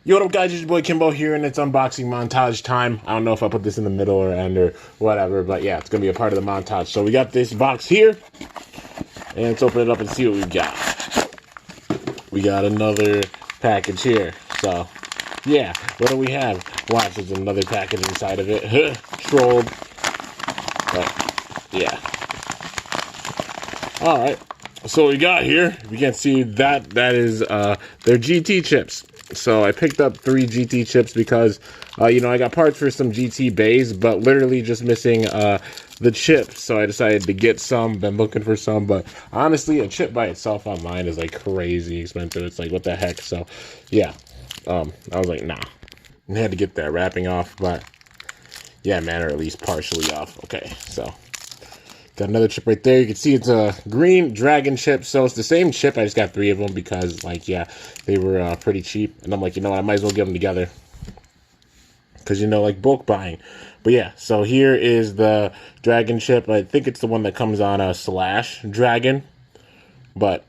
Yo, what up, guys? It's your boy Kimbo here, and it's unboxing montage time. I don't know if I put this in the middle or end or whatever, but yeah, it's gonna be a part of the montage. So we got this box here, and let's open it up and see what we got. We got another package here. So yeah, what do we have? Watch, there's another package inside of it. Trolled, but yeah. All right. So what we got here, if you can't see that, that is their GT chips. So I picked up 3 GT chips because, you know, I got parts for some GT bays, but literally just missing the chips. So I decided to get some, been looking for some, but honestly, a chip by itself online is like crazy expensive. It's like, what the heck? So yeah, I was like, nah. I had to get that wrapping off, but yeah, man, or at least partially off. Okay, so got another chip right there. You can see it's a green dragon chip. So it's the same chip. I just got 3 of them because, like, yeah, they were pretty cheap. And I'm like, you know what? I might as well give them together. Because, you know, like bulk buying. But yeah, so here is the dragon chip. I think it's the one that comes on a Slash Dragon. But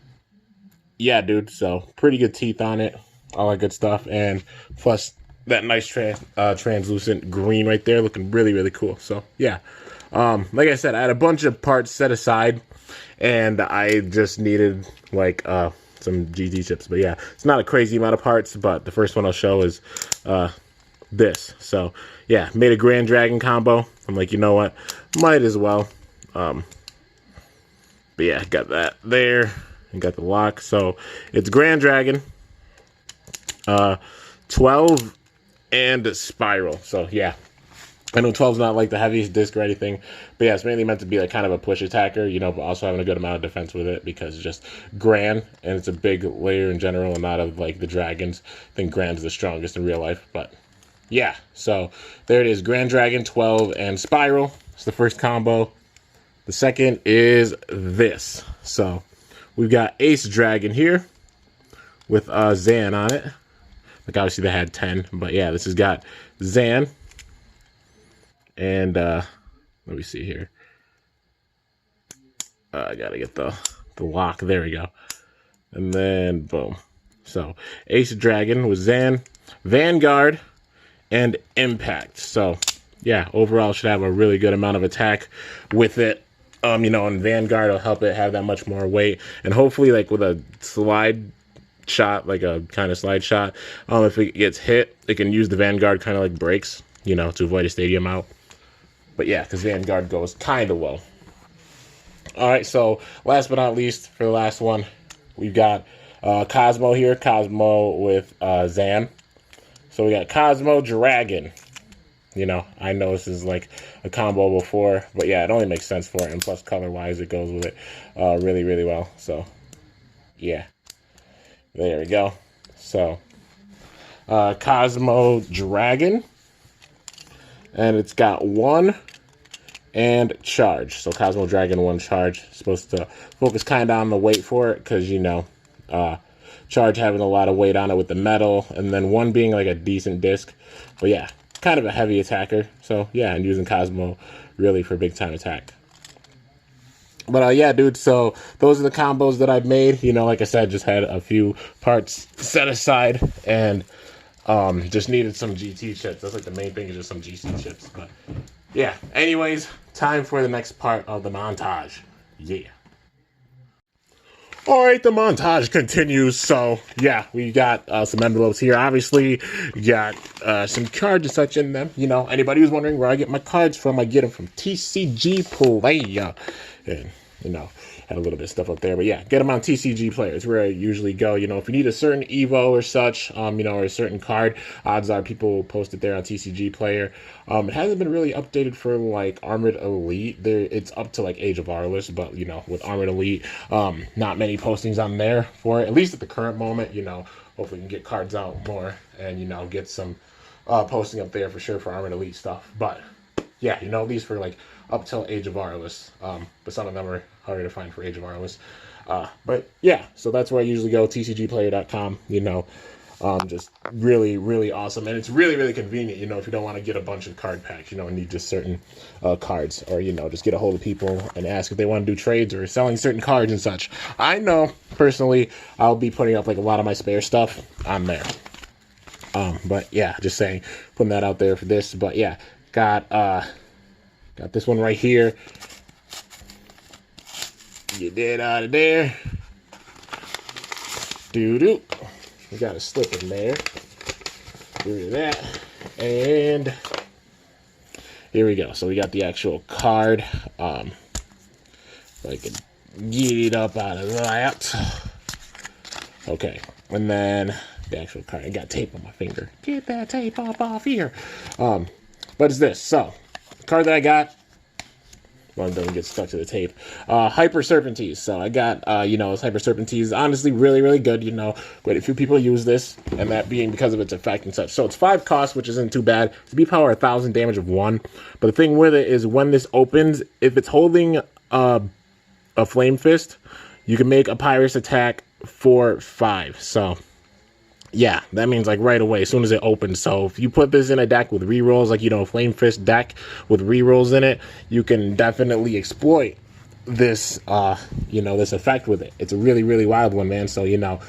yeah, dude. So pretty good teeth on it. All that good stuff. And plus that nice translucent green right there. Looking really, really cool. So yeah. Like I said, I had a bunch of parts set aside, and I just needed, like, some GT chips. But yeah, it's not a crazy amount of parts, but the first one I'll show is, this. So yeah, made a Grand Dragon combo. I'm like, you know what? Might as well. But yeah, got that there, and got the lock. So it's Grand Dragon, 12, and Spiral. So yeah. I know 12's not like the heaviest disc or anything, but yeah, it's mainly meant to be like kind of a push attacker, you know, but also having a good amount of defense with it because it's just Gran, and it's a big layer in general and not of like the dragons. I think Gran's the strongest in real life, but yeah, so there it is, Grand Dragon, 12, and Spiral. It's the first combo. The second is this. So we've got Ace Dragon here with Zan on it. Like obviously they had 10, but yeah, this has got Zan. And let me see here. I gotta get the lock. There we go. And then boom. So Ace Dragon with Zan, Vanguard, and Impact. So yeah, overall should have a really good amount of attack with it. You know, and Vanguard will help it have that much more weight. And hopefully, like with a slide shot, like a kind of slide shot, if it gets hit, it can use the Vanguard kind of like brakes, you know, to avoid a stadium out. But yeah, because Vanguard goes kind of low. All right, so last but not least, for the last one, we've got Cosmo here. Cosmo with Zan. So we got Cosmo Dragon. You know, I know this is like a combo before, but yeah, it only makes sense for it. And plus, color-wise, it goes with it really, really well. So, yeah. There we go. So, Cosmo Dragon. And it's got 1 and charge. So Cosmo Dragon 1 charge. Supposed to focus kind of on the weight for it because, you know, charge having a lot of weight on it with the metal. And then 1 being like a decent disc. But yeah, kind of a heavy attacker. So yeah, and using Cosmo really for big time attack. But yeah, dude, so those are the combos that I've made. You know, like I said, just had a few parts set aside and just needed some GT chips. That's like the main thing, is just some GT chips. But yeah, anyways, time for the next part of the montage. Yeah. All right, the montage continues. So yeah, we got some envelopes here. Obviously, you got some cards and such in them. You know, anybody who's wondering where I get my cards from, I get them from TCG Player. And you know, had a little bit of stuff up there, but yeah, get them on TCG Player. It's where I usually go. You know, if you need a certain Evo or such, you know, or a certain card, odds are people post it there on TCG Player. It hasn't been really updated for like Armored Elite. It's up to like Age of Arliss, but you know, with Armored Elite, not many postings on there for it, at least at the current moment. You know, hopefully we can get cards out more and, you know, get some posting up there for sure for Armored Elite stuff. But yeah, you know, at least for like up till Age of Arliss. But some of them are harder to find for Age of Arliss. But yeah, so that's where I usually go, tcgplayer.com, you know. Just really, really awesome. And it's really, really convenient, you know, if you don't want to get a bunch of card packs, you know, and need just certain cards. Or, you know, just get a hold of people and ask if they want to do trades or selling certain cards and such. I know, personally, I'll be putting up, like, a lot of my spare stuff on there. But yeah, just saying, putting that out there for this. But yeah, got this one right here. Get that out of there. Doo-doo. We got a slip in there. Do that. And here we go. So we got the actual card. I can get it up out of that. Okay. And then the actual card. I got tape on my finger. Get that tape off here. But it's this. So, the card that I got. Well, it doesn't get stuck to the tape. Hyper Serpentine. So I got, you know, this Hyper Serpentine is honestly really, really good. You know, quite a few people use this, and that being because of its effect and such. So it's 5 cost, which isn't too bad. It's B power 1,000, damage of 1. But the thing with it is when this opens, if it's holding a Flame Fist, you can make a Pyrus attack for 5. So yeah, that means like right away as soon as it opens. So if you put this in a deck with rerolls, like, you know, a Flame Fist deck with rerolls in it, you can definitely exploit this you know, this effect with it. It's a really, really wild one, man. So, you know,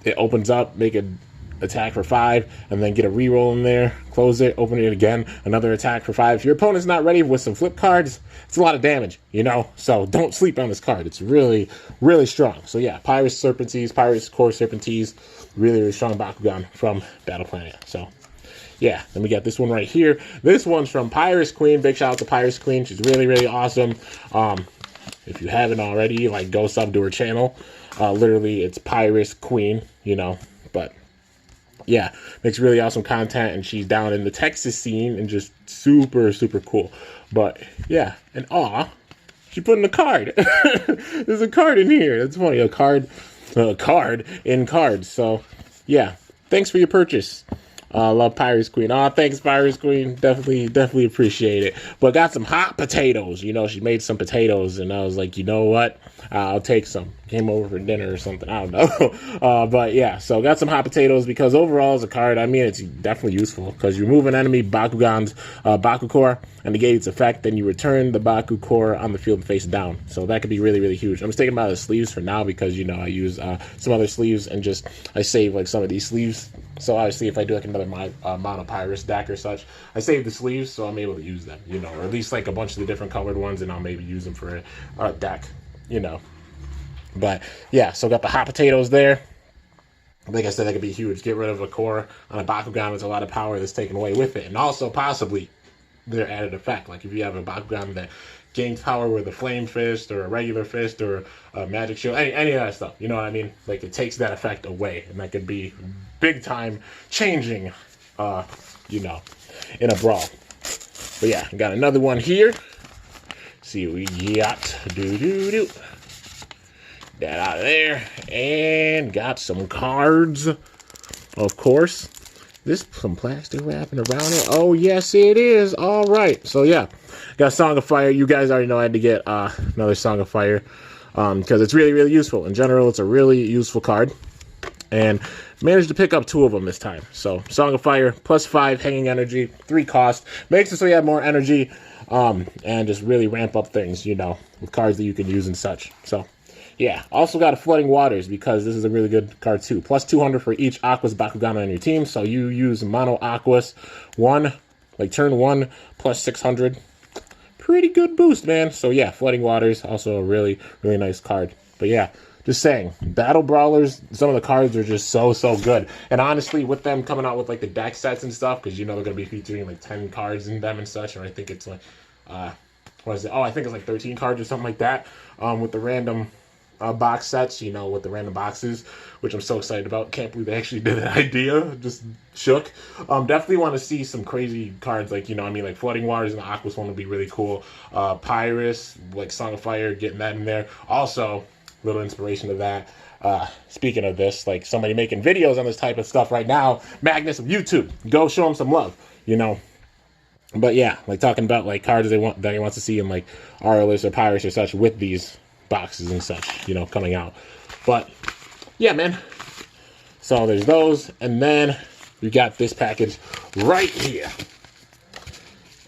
it opens up, make an attack for 5, and then get a reroll in there, close it, open it again, another attack for 5. If your opponent's not ready with some flip cards, it's a lot of damage, you know. So don't sleep on this card. It's really, really strong. So yeah, Pyrus Serpentine, Pyrus Core Serpentine, really, really strong Bakugan from Battle Planet. So yeah, then we got this one right here. This one's from Pyrus Queen. Big shout out to Pyrus Queen. She's really, really awesome. If you haven't already, like, go sub to her channel. Literally, it's Pyrus Queen, you know. But yeah, makes really awesome content, and she's down in the Texas scene and just super, super cool. But yeah, and she put in a card. There's a card in here. That's funny. A card in cards. So yeah, thanks for your purchase. Love Pyrus Queen. Thanks, Pyrus Queen. Definitely appreciate it. But got some hot potatoes. You know, she made some potatoes, and I was like, you know what? I'll take some. Came over for dinner or something. I don't know. But yeah, so got some hot potatoes because overall as a card, I mean, it's definitely useful because you remove an enemy Bakugan's Baku Core and negate its effect, then you return the Baku Core on the field face down. So that could be really, really huge. I'm just taking them out of the sleeves for now because, you know, I use some other sleeves and just I save like some of these sleeves. So obviously if I do like another Mono Pyrus deck or such, I save the sleeves so I'm able to use them, you know, or at least like a bunch of the different colored ones, and I'll maybe use them for a deck, you know. But yeah, so got the hot potatoes there. Like I said, that could be huge. Get rid of a core on a Bakugan with a lot of power that's taken away with it. And also possibly their added effect. Like if you have a Bakugan that gains power with a Flame Fist or a regular fist or a Magic Shield, any of that stuff, you know what I mean? Like it takes that effect away, and that could be big time changing, you know, in a brawl. But yeah, got another one here. See what we got. Do. That out of there, and got some cards, of course. This some plastic wrapping around it. Oh yes, it is. All right, so yeah, got Song of Fire. You guys already know I had to get another Song of Fire because it's really, really useful. In general, it's a really useful card, and managed to pick up 2 of them this time. So Song of Fire +5 hanging energy, 3 cost, makes it so you have more energy, and just really ramp up things, you know, with cards that you can use and such. So yeah, also got a Flooding Waters because this is a really good card too. +200 for each Aquas Bakugan on your team. So you use Mono Aquas 1, like turn 1, +600. Pretty good boost, man. So yeah, Flooding Waters, also a really, really nice card. But yeah, just saying, Battle Brawlers, some of the cards are just so good. And honestly, with them coming out with like the deck sets and stuff, because you know they're going to be featuring like 10 cards in them and such, and I think it's like, what is it? Oh, I think it's like 13 cards or something like that, with the random box sets, you know, with the random boxes, which I'm so excited about. Can't believe they actually did that idea. Just shook. Definitely want to see some crazy cards, like, you know, I mean, like Flooding Waters and the Aquas one would be really cool. Pyrus, like Song of Fire, getting that in there. Also, little inspiration of that. Speaking of this, like somebody making videos on this type of stuff right now, Magnus of YouTube, go show him some love, you know. But yeah, like talking about like cards that he wants to see in like Aurelus or Pyrus or such with these boxes and such, you know, coming out. But yeah, man, so there's those, and then we got this package right here,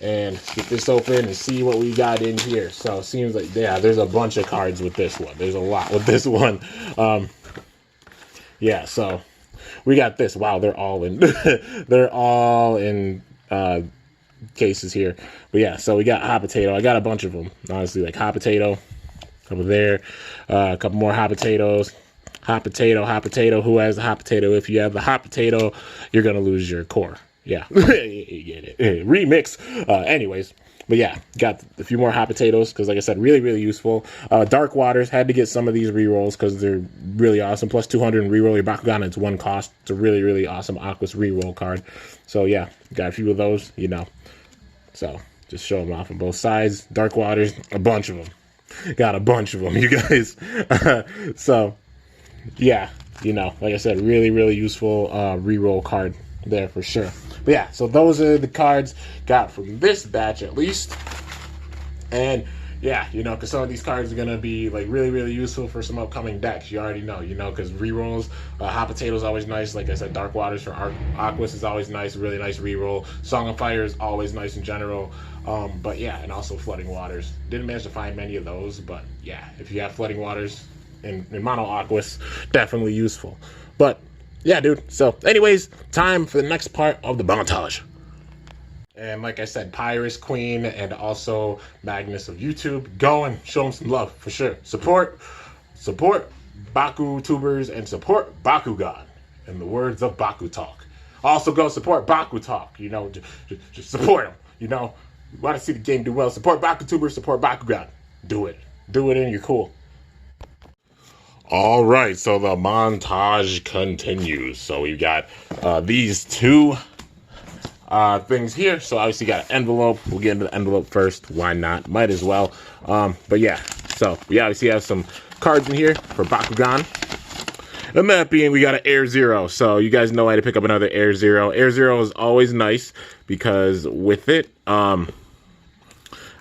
and let's get this open and see what we got in here. So it seems like, yeah, there's a bunch of cards with this one. There's a lot with this one. Yeah, so we got this. Wow, they're all in they're all in cases here. But yeah, so we got hot potato. I got a bunch of them, honestly, like hot potato over there, a couple more hot potatoes. Hot potato. Who has the hot potato? If you have the hot potato, you're gonna lose your core. Yeah, you get it. Remix. Anyways, but yeah, got a few more hot potatoes because, like I said, really, really useful. Dark Waters, had to get some of these rerolls because they're really awesome. Plus 200 and reroll your Bakugan. It's one cost. It's a really, really awesome Aquas reroll card. So yeah, got a few of those. You know, so just show them off on both sides. Dark Waters, a bunch of them. Got a bunch of them, you guys. So. Yeah, you know, like I said, really, really useful reroll card there for sure. But yeah, so those are the cards got from this batch at least. And yeah, you know, because some of these cards are going to be like really, really useful for some upcoming decks. You already know, you know, because rerolls, hot potato is always nice. Like I said, Dark Waters for Aquas is always nice, really nice reroll. Song of Fire is always nice in general. But yeah, and also Flooding Waters. Didn't manage to find many of those, but yeah, if you have Flooding Waters, in mono Aquas, definitely useful. But yeah, dude, so anyways, time for the next part of the montage. And like I said, Pyrus Queen and also Magnus of YouTube, go and show them some love for sure. Support Baku tubers and support Bakugan in the words of Baku Talk. Also go support Baku Talk, you know, just support them, you know. You want to see the game do well, support Baku tubers, support Bakugan. Do it and you're cool. All right, so the montage continues. So we've got these two things here. So obviously got an envelope. We'll get into the envelope first. Why not? Might as well. But yeah, so we obviously have some cards in here for Bakugan. And that being, we got an Air Zero. So you guys know I had to pick up another Air Zero. Air Zero is always nice because with it,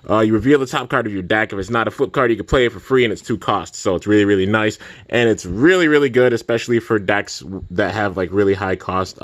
you reveal the top card of your deck. If it's not a flip card, you can play it for free, and it's 2 costs. So it's really, really nice, and it's really, really good, especially for decks that have like really high cost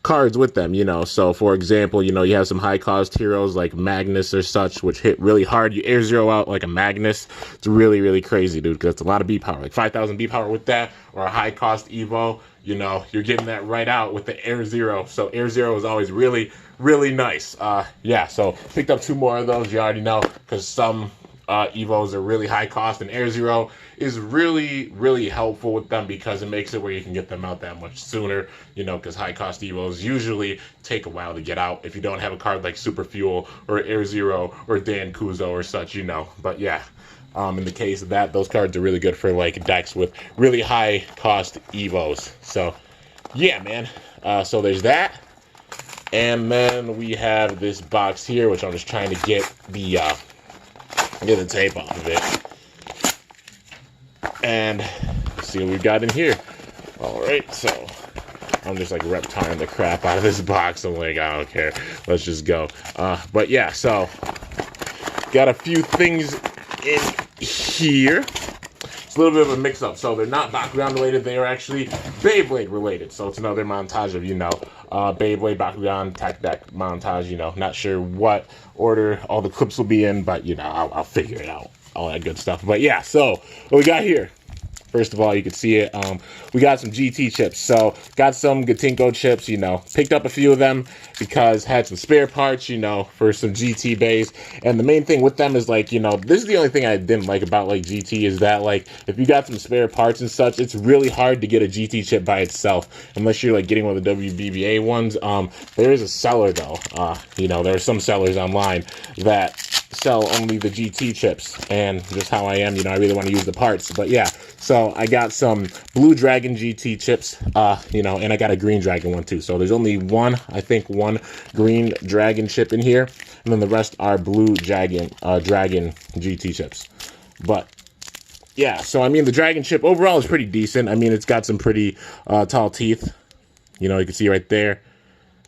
cards with them. You know, so for example, you know, you have some high cost heroes like Magnus or such, which hit really hard. You Air Zero out like a Magnus. It's really, really crazy, dude, because it's a lot of B power, like 5,000 B power with that, or a high cost Evo. You know, you're getting that right out with the Air Zero. So Air Zero is always really, really nice. Yeah, so picked up 2 more of those. You already know, because some Evos are really high cost, and Air Zero is really, really helpful with them because it makes it where you can get them out that much sooner, you know, because high cost Evos usually take a while to get out if you don't have a card like Super Fuel or Air Zero or Dan Kuzo or such, you know. But yeah, in the case of that, those cards are really good for like decks with really high cost Evos. So yeah, man. So there's that. And then we have this box here, which I'm just trying to get the tape off of it. And let's see what we've got in here. All right, so I'm just like reptiling the crap out of this box. I'm like, I don't care. Let's just go. But yeah, so got a few things in here. It's a little bit of a mix-up. So they're not Bakugan related. They are actually Beyblade related. So it's another montage of, you know, Beyblade, Bakugan, Tech Deck montage. You know, not sure what order all the clips will be in, but, you know, I'll figure it out. All that good stuff. But yeah, so what we got here. First of all, you can see it. We got some GT chips. So got some Gatinko chips, you know. Picked up a few of them because had some spare parts, you know, for some GT bays. And the main thing with them is, like, you know, this is the only thing I didn't like about, like, GT is that, like, if you got some spare parts and such, it's really hard to get a GT chip by itself unless you're, like, getting one of the WBBA ones. There is a seller, though. You know, there are some sellers online that sell only the GT chips, and just how I am, you know, I really want to use the parts. But yeah, so I got some Blue Dragon GT chips, you know, and I got a Green Dragon one too. So there's only one Green Dragon chip in here, and then the rest are Blue Dragon GT chips. But yeah, so I mean, the Dragon chip overall is pretty decent. I mean, it's got some pretty tall teeth, you know, you can see right there,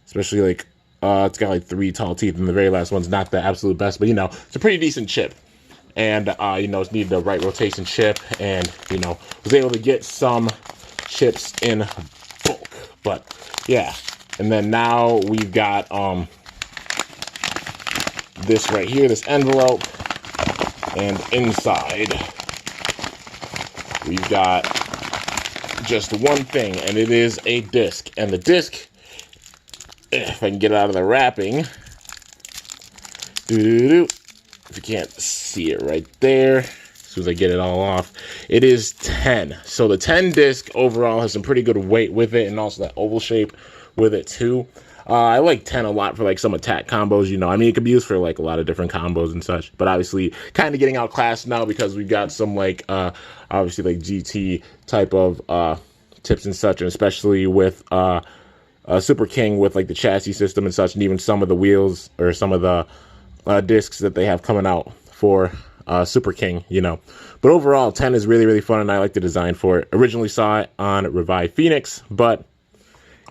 especially like it's got like 3 tall teeth, and the very last one's not the absolute best, but, you know, it's a pretty decent chip. And, you know, it's needed the right rotation chip, and, you know, was able to get some chips in bulk. But, yeah. And then now we've got this right here, this envelope, and inside we've got just one thing, and it is a disc. And the disc, if I can get it out of the wrapping, if you can't see it right there, as soon as I get it all off, it is 10. So the 10 disc overall has some pretty good weight with it, and also that oval shape with it too. I like 10 a lot for like some attack combos, you know. I mean, it could be used for like a lot of different combos and such, but obviously kind of getting outclassed now because we've got some like obviously like GT type of tips and such, and especially with Super King with like the chassis system and such, and even some of the wheels or some of the discs that they have coming out for Super King, you know. But overall, 10 is really, really fun, and I like the design for it. Originally saw it on Revive Phoenix, but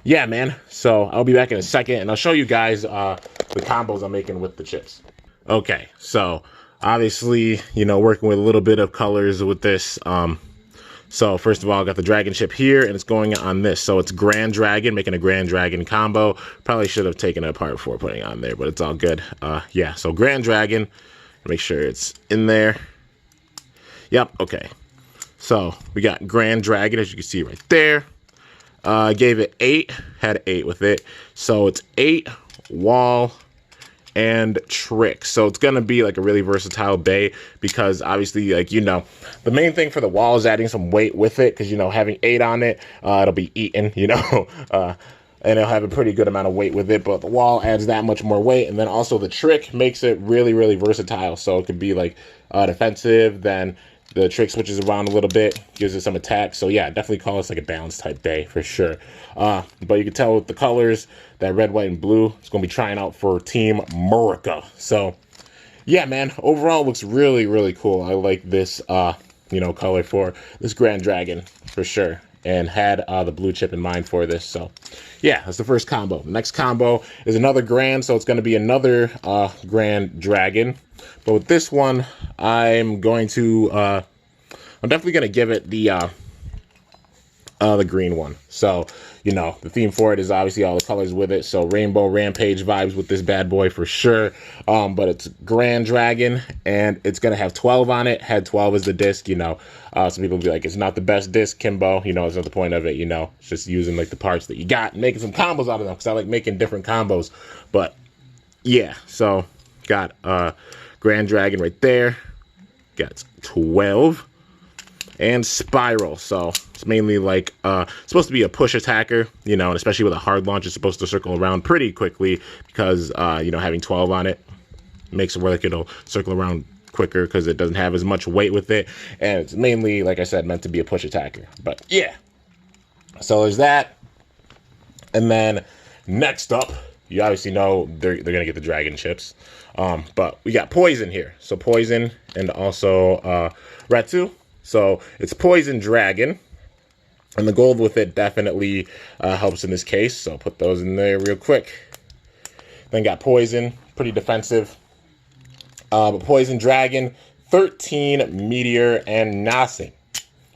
yeah, man. So I'll be back in a second, and I'll show you guys the combos I'm making with the chips. Okay, so obviously, you know, working with a little bit of colors with this. So first of all, I got the dragon chip here, and it's going on this. So it's Grand Dragon, making a Grand Dragon combo. Probably should have taken it apart before putting it on there, but it's all good. Yeah, so Grand Dragon. Make sure it's in there. Yep, okay. So we got Grand Dragon, as you can see right there. Gave it 8, had 8 with it. So it's 8, wall, and trick. So it's going to be like a really versatile bay because obviously, like, you know, the main thing for the wall is adding some weight with it because, you know, having 8 on it, it'll be eaten, you know, and it'll have a pretty good amount of weight with it, but the wall adds that much more weight. And then also the trick makes it really, really versatile. So it could be like defensive, then the trick switches around a little bit, gives it some attack. So yeah, definitely call this like a balanced type bay for sure. But you can tell with the colors, that red, white, and blue, it's going to be trying out for Team America. So yeah, man, overall looks really, really cool. I like this, you know, color for this Grand Dragon for sure, and had the blue chip in mind for this. So yeah, that's the first combo. The next combo is another Grand, so it's going to be another Grand Dragon. But with this one, I'm going to, I'm definitely going to give it the green one. So, you know, the theme for it is obviously all the colors with it. So Rainbow Rampage vibes with this bad boy for sure. But it's Grand Dragon, and it's going to have 12 on it. Had 12 as the disc, you know. Some people will be like, it's not the best disc, Kimbo. You know, it's not the point of it, you know. It's just using like the parts that you got and making some combos out of them because I like making different combos. But yeah, so got Grand Dragon right there. Got 12. And Spiral. So it's mainly like supposed to be a push attacker, you know, and especially with a hard launch, it's supposed to circle around pretty quickly because, you know, having 12 on it makes it where like it'll circle around quicker because it doesn't have as much weight with it. And it's mainly, like I said, meant to be a push attacker. But yeah. So there's that. And then next up, you obviously know they're going to get the dragon chips. But we got Poison here. So Poison and also Ratsu. So it's Poison Dragon, and the gold with it definitely helps in this case. So put those in there real quick. Then got Poison, pretty defensive. But Poison Dragon, 13 Meteor and nothing.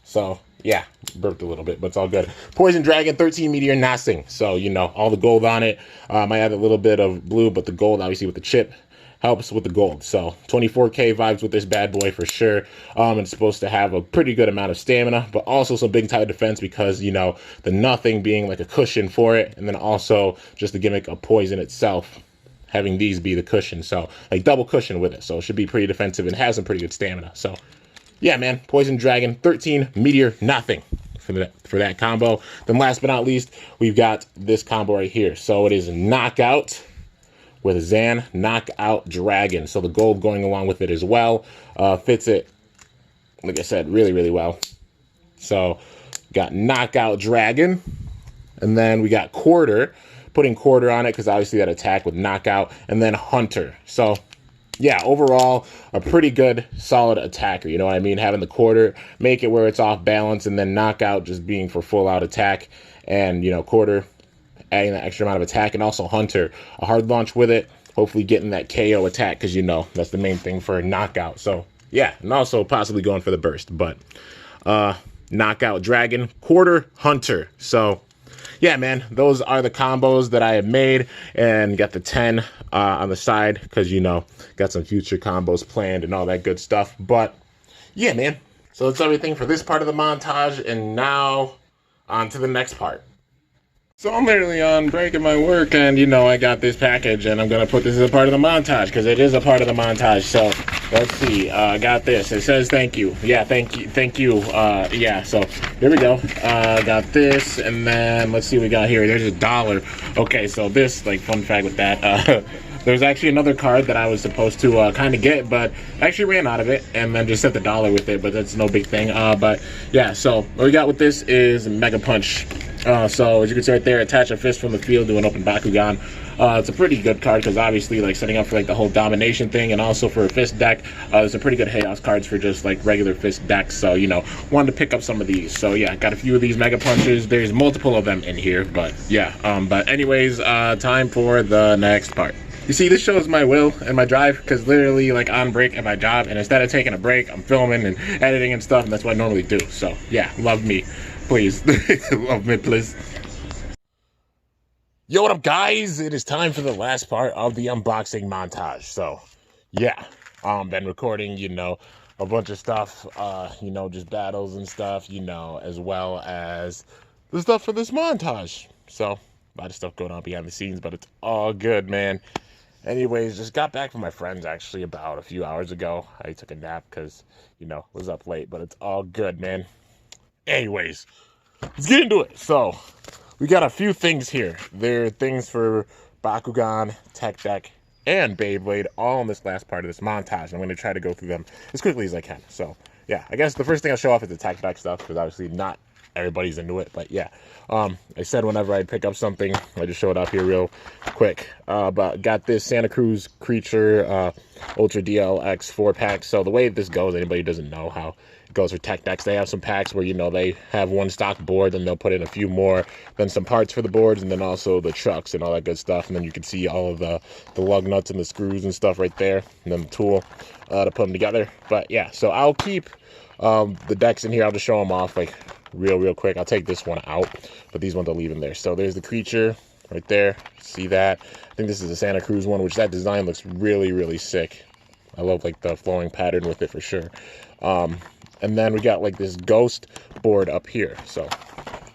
So yeah, burped a little bit, but it's all good. Poison Dragon, 13 Meteor, nothing. So, you know, all the gold on it. Might add a little bit of blue, but the gold obviously with the chip helps with the gold. So 24k vibes with this bad boy for sure. It's supposed to have a pretty good amount of stamina, but also some big type defense because, you know, the nothing being like a cushion for it, and then also just the gimmick of poison itself having these be the cushion. So like double cushion with it. So it should be pretty defensive and has some pretty good stamina. So yeah, man, Poison Dragon, 13 Meteor, nothing for that combo. Then last but not least, we've got this combo right here. So it is Knockout with Zan, Knockout Dragon. So the gold going along with it as well. Fits it, like I said, really, really well. So got Knockout Dragon. And then we got Quarter, putting Quarter on it because obviously that attack with Knockout. And then Hunter. So yeah, overall, a pretty good, solid attacker. You know what I mean? Having the Quarter, make it where it's off balance, and then Knockout just being for full out attack. And, you know, Quarter adding that extra amount of attack, and also Hunter, a hard launch with it, hopefully getting that KO attack, because, you know, that's the main thing for a Knockout. So yeah, and also possibly going for the burst, but Knockout Dragon, Quarter, Hunter. So yeah, man, those are the combos that I have made, and got the 10 on the side because, you know, got some future combos planned and all that good stuff. But yeah, man, so that's everything for this part of the montage, and now on to the next part. So I'm literally on break at my work, and you know I got this package, and I'm gonna put this as a part of the montage because it is a part of the montage. So let's see. I got this. It says thank you. Yeah, thank you. Yeah. So here we go. Got this, and then let's see what we got here. There's $1. Okay, so this, like, fun fact with that. There's actually another card that I was supposed to kind of get, but I actually ran out of it, and then just sent the $1 with it, but that's no big thing. But yeah, so what we got with this is Mega Punch. So as you can see right there, attach a fist from the field to an open Bakugan. It's a pretty good card because obviously, like, setting up for like the whole domination thing, and also for a fist deck, there's some pretty good chaos cards for just like regular fist decks. So, you know, wanted to pick up some of these. So yeah, got a few of these Mega Punches. There's multiple of them in here, but yeah. But anyways, time for the next part. You see, this shows my will and my drive, because literally, like, on break at my job, and instead of taking a break, I'm filming and editing and stuff, and that's what I normally do. So yeah, love me, please. Love me, please. Yo, what up, guys? It is time for the last part of the unboxing montage. So yeah, been recording, you know, a bunch of stuff, you know, just battles and stuff, you know, as well as the stuff for this montage. So a lot of stuff going on behind the scenes, but it's all good, man. Anyways, just got back from my friends actually about a few hours ago. I took a nap because, you know, was up late, but it's all good, man. Anyways, let's get into it. So we got a few things here. There are things for Bakugan, Tech Deck, and Beyblade, all in this last part of this montage. I'm going to try to go through them as quickly as I can. So yeah, I guess the first thing I'll show off is the Tech Deck stuff, because obviously not everybody's into it, but yeah. I said whenever I'd pick up something, I just show it off here real quick. But got this Santa Cruz Creature Ultra DLX 4-pack. So the way this goes, anybody who doesn't know how it goes for Tech Decks, they have some packs where, you know, they have one stock board, then they'll put in a few more, then some parts for the boards, and then also the trucks and all that good stuff. And then you can see all of the lug nuts and the screws and stuff right there, and then the tool to put them together. But yeah, so I'll keep the decks in here. I'll just show them off like real quick. I'll take this one out, but these ones I'll leave in there. So there's the Creature right there. See that? I think this is the Santa Cruz one, which that design looks really sick. I love like the flowing pattern with it for sure. And then we got like this Ghost board up here. So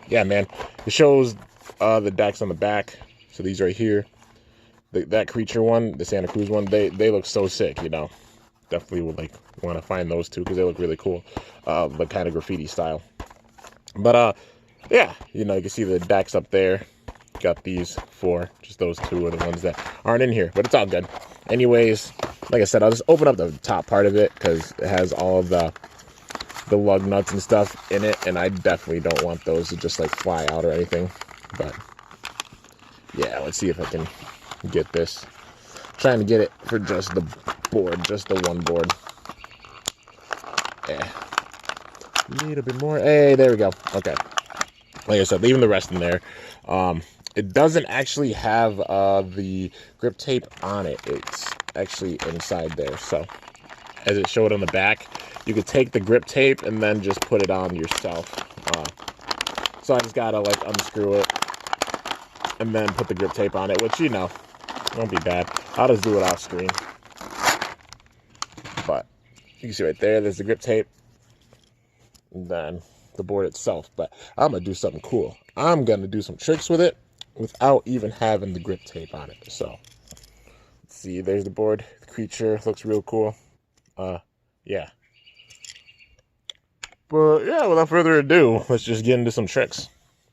yeah, man, it shows the decks on the back. So these right here, that Creature one, the Santa Cruz one, they look so sick, you know. Definitely would like want to find those two because they look really cool, but kind of graffiti style. But yeah, you know, you can see the decks up there. Got these four, just those two are the ones that aren't in here, but it's all good. Anyways, like I said, I'll just open up the top part of it because it has all of the lug nuts and stuff in it, and I definitely don't want those to just like fly out or anything. But yeah, let's see if I can get this. I'm trying to get it for just the board, just the one board. Yeah. A little bit more. Hey, there we go. Okay. Like I said, leaving the rest in there. It doesn't actually have the grip tape on it. It's actually inside there. So, as it showed on the back, you could take the grip tape and then just put it on yourself. So I just gotta like unscrew it and then put the grip tape on it, which, you know, won't be bad. I'll just do it off screen. But you can see right there, there's the grip tape. And then the board itself. But I'm gonna do something cool. I'm gonna do some tricks with it without even having the grip tape on it. So let's see, there's the board. The Creature looks real cool. Yeah. But yeah, without further ado, let's just get into some tricks.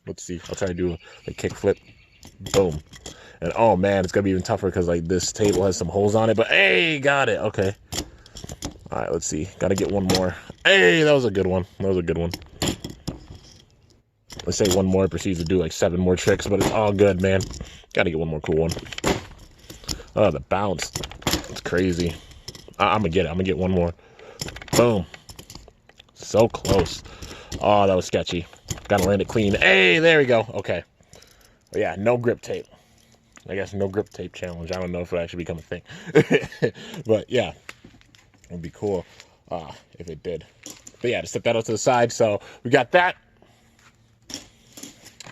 Let's see. I'll try to do a kick flip. Boom. And oh man, it's gonna be even tougher because like this table has some holes on it. But hey, got it. Okay. All right, let's see. Got to get one more. Hey, that was a good one. That was a good one. Let's say one more. Proceeds to do like 7 more tricks, but it's all good, man. Got to get one more cool one. Oh, the bounce. It's crazy. I'm going to get it. I'm going to get one more. Boom. So close. Oh, that was sketchy. Got to land it clean. Hey, there we go. Okay. But yeah, no grip tape. I guess no grip tape challenge. I don't know if it'll actually become a thing. But yeah. It would be cool if it did. But yeah, to set that out to the side. So we got that.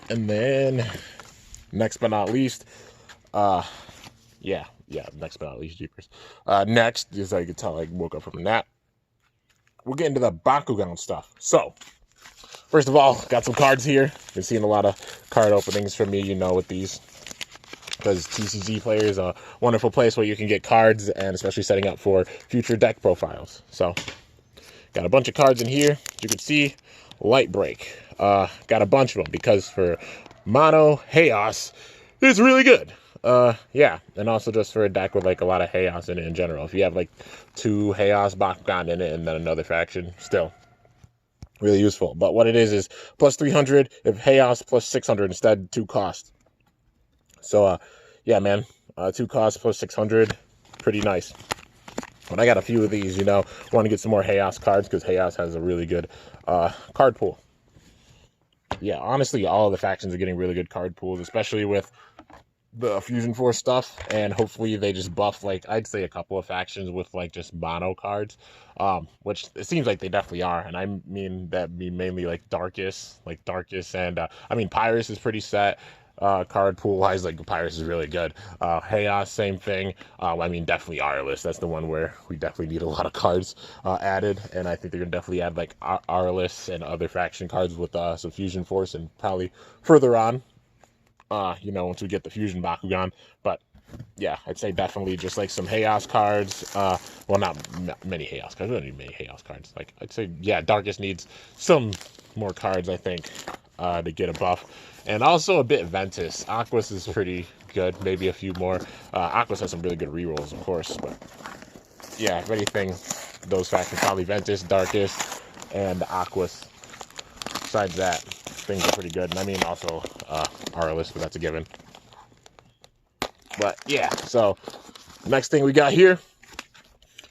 And then next but not least, yeah, next but not least, jeepers. Next, as I could tell, I woke up from a nap. We're getting to the Bakugan stuff. So first of all, got some cards here. Been seeing a lot of card openings from me, you know, with these. Because TCG Player is a wonderful place where you can get cards, and especially setting up for future deck profiles. So, got a bunch of cards in here. As you can see, Light Break. Got a bunch of them because for mono Chaos, it's really good. Yeah, and also just for a deck with like a lot of Chaos in it in general. If you have like 2 Chaos Bakugan in it and then another faction, still really useful. But what it is plus 300 if Chaos, plus 600 instead, 2 cost. So, yeah, man, 2 cost plus 600, pretty nice. But I got a few of these, you know, want to get some more Chaos cards because Chaos has a really good card pool. Yeah, honestly, all of the factions are getting really good card pools, especially with the Fusion Force stuff, and hopefully they just buff, like, I'd say a couple of factions with, like, just mono cards, which it seems like they definitely are, and I mean, that'd be mainly, like, Darkus, and, I mean, Pyrus is pretty set. Card pool wise, like Pyrus is really good. Chaos, same thing. I mean, definitely Arliss. That's the one where we definitely need a lot of cards added, and I think they're gonna definitely add like Arliss and other faction cards with some Fusion Force, and probably further on. You know, once we get the Fusion Bakugan. But yeah, I'd say definitely just like some Chaos cards. Well, not many Chaos cards. We don't need many Chaos cards. Like I'd say, yeah, Darkus needs some more cards, I think, to get a buff. And also a bit Ventus. Aquas is pretty good. Maybe a few more. Aquas has some really good rerolls, of course. But yeah, if anything, those factions probably Ventus, Darkus, and Aquas. Besides that, things are pretty good. And I mean also Arliss, but that's a given. But yeah, so next thing we got here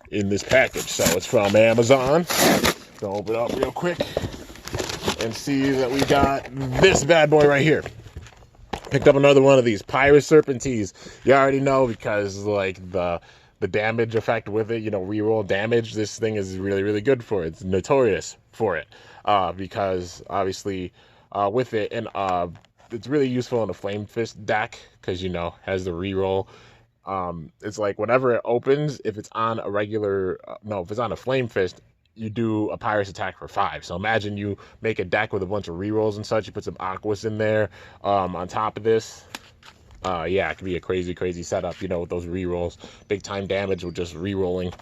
in this package. So it's from Amazon. Gonna open it up real quick and see that we got this bad boy right here. Picked up another one of these Pyrus Serpentines. You already know because like the damage effect with it, you know, reroll damage. This thing is really, really good for it. It's notorious for it because obviously with it, and it's really useful in a Flame Fist deck because, you know, has the reroll. It's like whenever it opens, if it's on a regular, if it's on a Flame Fist, you do a Pyrus attack for 5. So imagine you make a deck with a bunch of rerolls and such. You put some Aquas in there on top of this. Yeah, it could be a crazy, crazy setup, you know, with those rerolls. Big time damage with just rerolling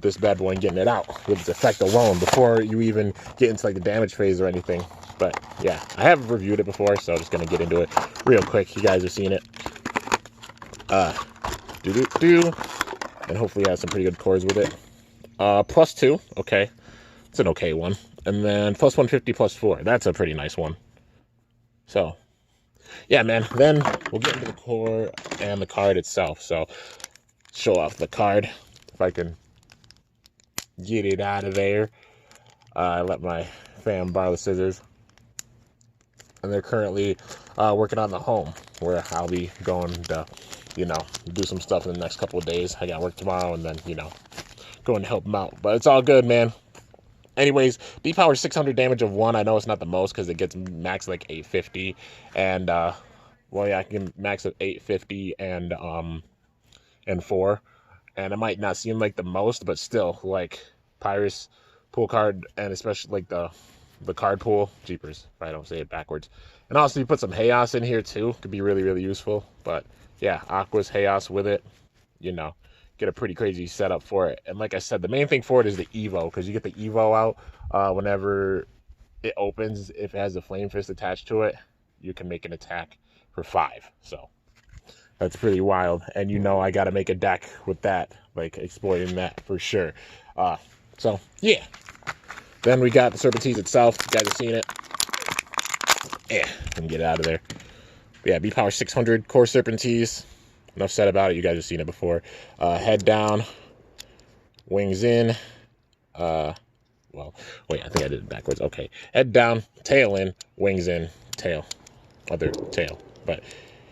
this bad boy and getting it out with its effect alone before you even get into like the damage phase or anything. But yeah, I haven't reviewed it before, so I'm just gonna get into it real quick. You guys have seen it. And hopefully I have some pretty good cores with it. +2, okay. It's an okay one. And then +150, +4. That's a pretty nice one. So, yeah, man. Then we'll get into the core and the card itself. So, show off the card. If I can get it out of there. I let my fam borrow the scissors. And they're currently working on the home, where I'll be going to, you know, do some stuff in the next couple of days. I got work tomorrow, and then, you know, going to help them out. But it's all good, man. Anyways, B power 600 damage of 1. I know it's not the most because it gets max like 850. And, well, yeah, I can max of 850 and 4. And it might not seem like the most, but still, like, Pyrus pool card, and especially, like, the card pool. Jeepers, if I don't say it backwards. And also, you put some Chaos in here, too. Could be really, really useful. But, yeah, Aqua's Chaos with it, you know. Get a pretty crazy setup for it. And like I said, the main thing for it is the Evo, because you get the Evo out whenever it opens. If it has a Flame Fist attached to it, you can make an attack for 5. So that's pretty wild. And you know I got to make a deck with that, like exploiting that for sure. So yeah. Then we got the Serpentines itself. You guys have seen it. Yeah, let me get it out of there. Yeah, B power 600 core Serpentines. Enough said about it. You guys have seen it before. Head down, wings in. Well, wait, I think I did it backwards. Okay, head down, tail in, wings in, tail, other tail. But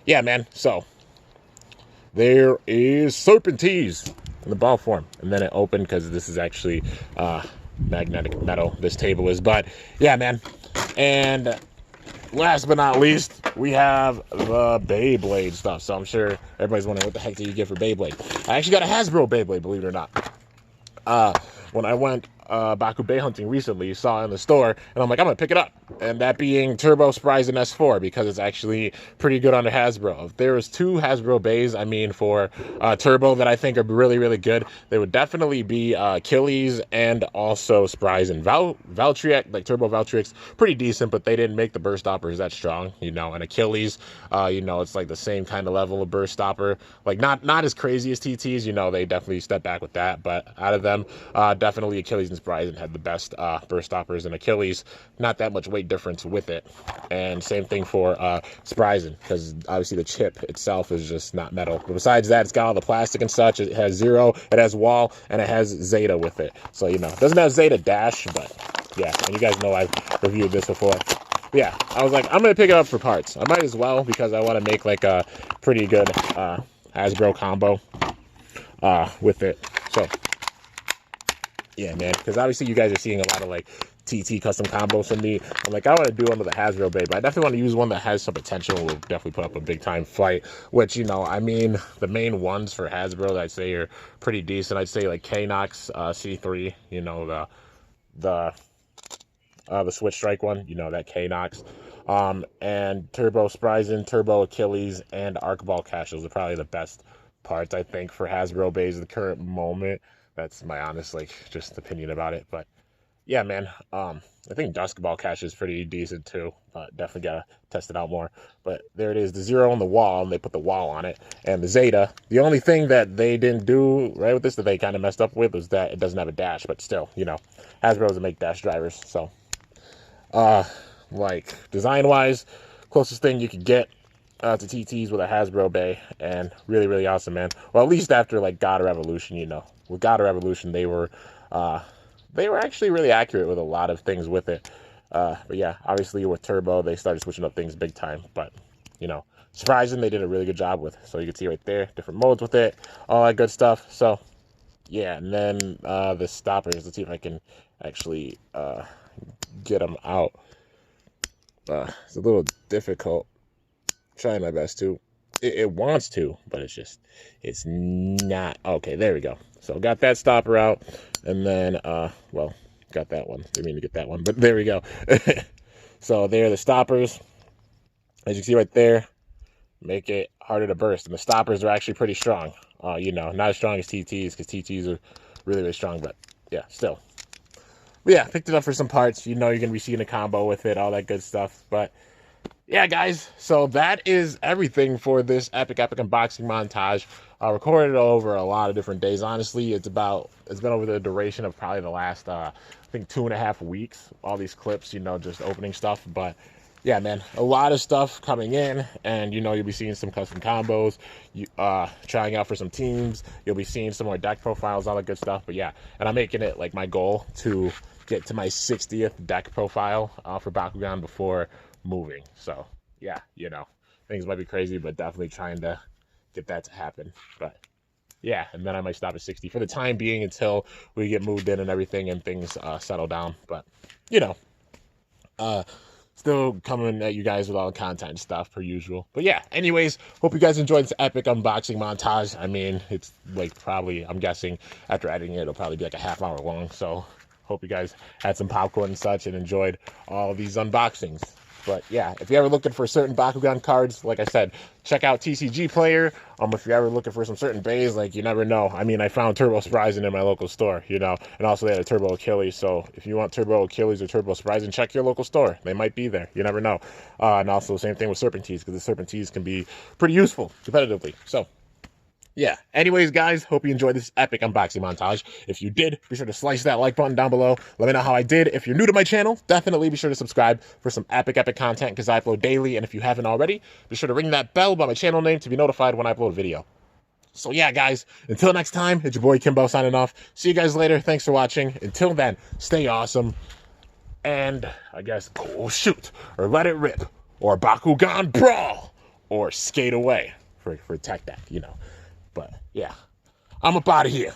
yeah, man. So there is Serpentines in the ball form, and then it opened because this is actually magnetic metal. This table is, but yeah, man. And last but not least, we have the Beyblade stuff. So I'm sure everybody's wondering what the heck do you get for Beyblade. I actually got a Hasbro Beyblade, believe it or not. When I went Bakugan hunting recently, saw in the store, and I'm like, I'm gonna pick it up. And that being Turbo Spryzen S4, because it's actually pretty good on the Hasbro. If there was 2 Hasbro bays, I mean, for Turbo that I think are really, really good, they would definitely be Achilles and also Spryzen. Valtryek, like Turbo Valtryek's pretty decent, but they didn't make the burst stoppers that strong, you know. And Achilles, you know, it's like the same kind of level of burst stopper, like not as crazy as TTs, you know. They definitely step back with that, but out of them, definitely Achilles and Spryzen had the best burst stoppers, and Achilles, not that much weight difference with it. And same thing for Spryzen, because obviously the chip itself is just not metal. But besides that, it's got all the plastic and such. It has Zero, it has Wall, and it has Zeta with it. So, you know, it doesn't have Zeta Dash, but yeah, and you guys know I've reviewed this before. But yeah, I was like, I'm going to pick it up for parts. I might as well, because I want to make like a pretty good Hasbro combo with it. So yeah, man, because obviously you guys are seeing a lot of like TT custom combos from me. I'm like, I want to do one with a Hasbro bay, but I definitely want to use one that has some potential. Will definitely put up a big time fight, which, you know, I mean, the main ones for Hasbro that I'd say are pretty decent. I'd say like K-Nox C3, you know, the Switch Strike one, you know, that K-Nox, and Turbo Spryzen, Turbo Achilles, and Arc Ball Cash. Those are probably the best parts, I think, for Hasbro bays at the current moment. That's my honest, like, just opinion about it. But yeah, man, I think Dusk Ball Cash is pretty decent too. Definitely gotta test it out more. But there it is, the Zero on the Wall, and they put the Wall on it. And the Zeta, the only thing that they didn't do right with this, that they kind of messed up with, was that it doesn't have a dash. But still, you know, Hasbro doesn't make dash drivers. So, like, design-wise, closest thing you could get to TTs with a Hasbro bay, and really, really awesome, man. Well, at least after, like, God of Revolution, you know. With God of Revolution, they were actually really accurate with a lot of things with it. But yeah, obviously with Turbo, they started switching up things big time. But, you know, Spryzen, they did a really good job with. So you can see right there, different modes with it, all that good stuff. So, yeah, and then the stoppers. Let's see if I can actually get them out. It's a little difficult. Trying my best to. It wants to, but it's not. Okay, there we go. So got that stopper out, and then, well, got that one. Didn't mean to get that one, but there we go. So there are the stoppers. As you can see right there, make it harder to burst. And the stoppers are actually pretty strong. You know, not as strong as TTs, because TTs are really, really strong, but yeah, still. But yeah, picked it up for some parts. You know you're going to be seeing a combo with it, all that good stuff. But yeah, guys, so that is everything for this epic unboxing montage. I recorded it over a lot of different days. Honestly, it's been over the duration of probably the last, I think, 2.5 weeks. All these clips, you know, just opening stuff. But yeah, man, a lot of stuff coming in, and you know, you'll be seeing some custom combos, trying out for some teams. You'll be seeing some more deck profiles, all that good stuff. But yeah, and I'm making it like my goal to get to my 60th deck profile for Bakugan before moving. So yeah, you know, things might be crazy, but definitely trying to get that to happen. But yeah, and then I might stop at 60 for the time being until we get moved in and everything and things settle down. But you know, still coming at you guys with all the content and stuff per usual. But yeah, anyways, hope you guys enjoyed this epic unboxing montage. I mean, it's like probably, I'm guessing after editing it, it'll probably be like a half-hour long. So hope you guys had some popcorn and such and enjoyed all these unboxings. But yeah, if you're ever looking for certain Bakugan cards, like I said, check out TCG Player. If you're ever looking for some certain bays, like, you never know. I mean, I found Turbo Spryzen in my local store, you know, and also they had a Turbo Achilles. So if you want Turbo Achilles or Turbo Spryzen, check your local store. They might be there. You never know. And also the same thing with Serpentines, because the Serpentines can be pretty useful competitively. So yeah, anyways, guys, hope you enjoyed this epic unboxing montage. If you did, be sure to slice that like button down below. Let me know how I did. If you're new to my channel, definitely be sure to subscribe for some epic content, because I upload daily. And if you haven't already, be sure to ring that bell by my channel name to be notified when I upload a video. So yeah, guys, until next time, it's your boy Kimbo signing off. See you guys later. Thanks for watching. Until then, stay awesome. And I guess go shoot, or let it rip, or Bakugan brawl, or skate away for tech deck, you know. But yeah, I'm up out of here.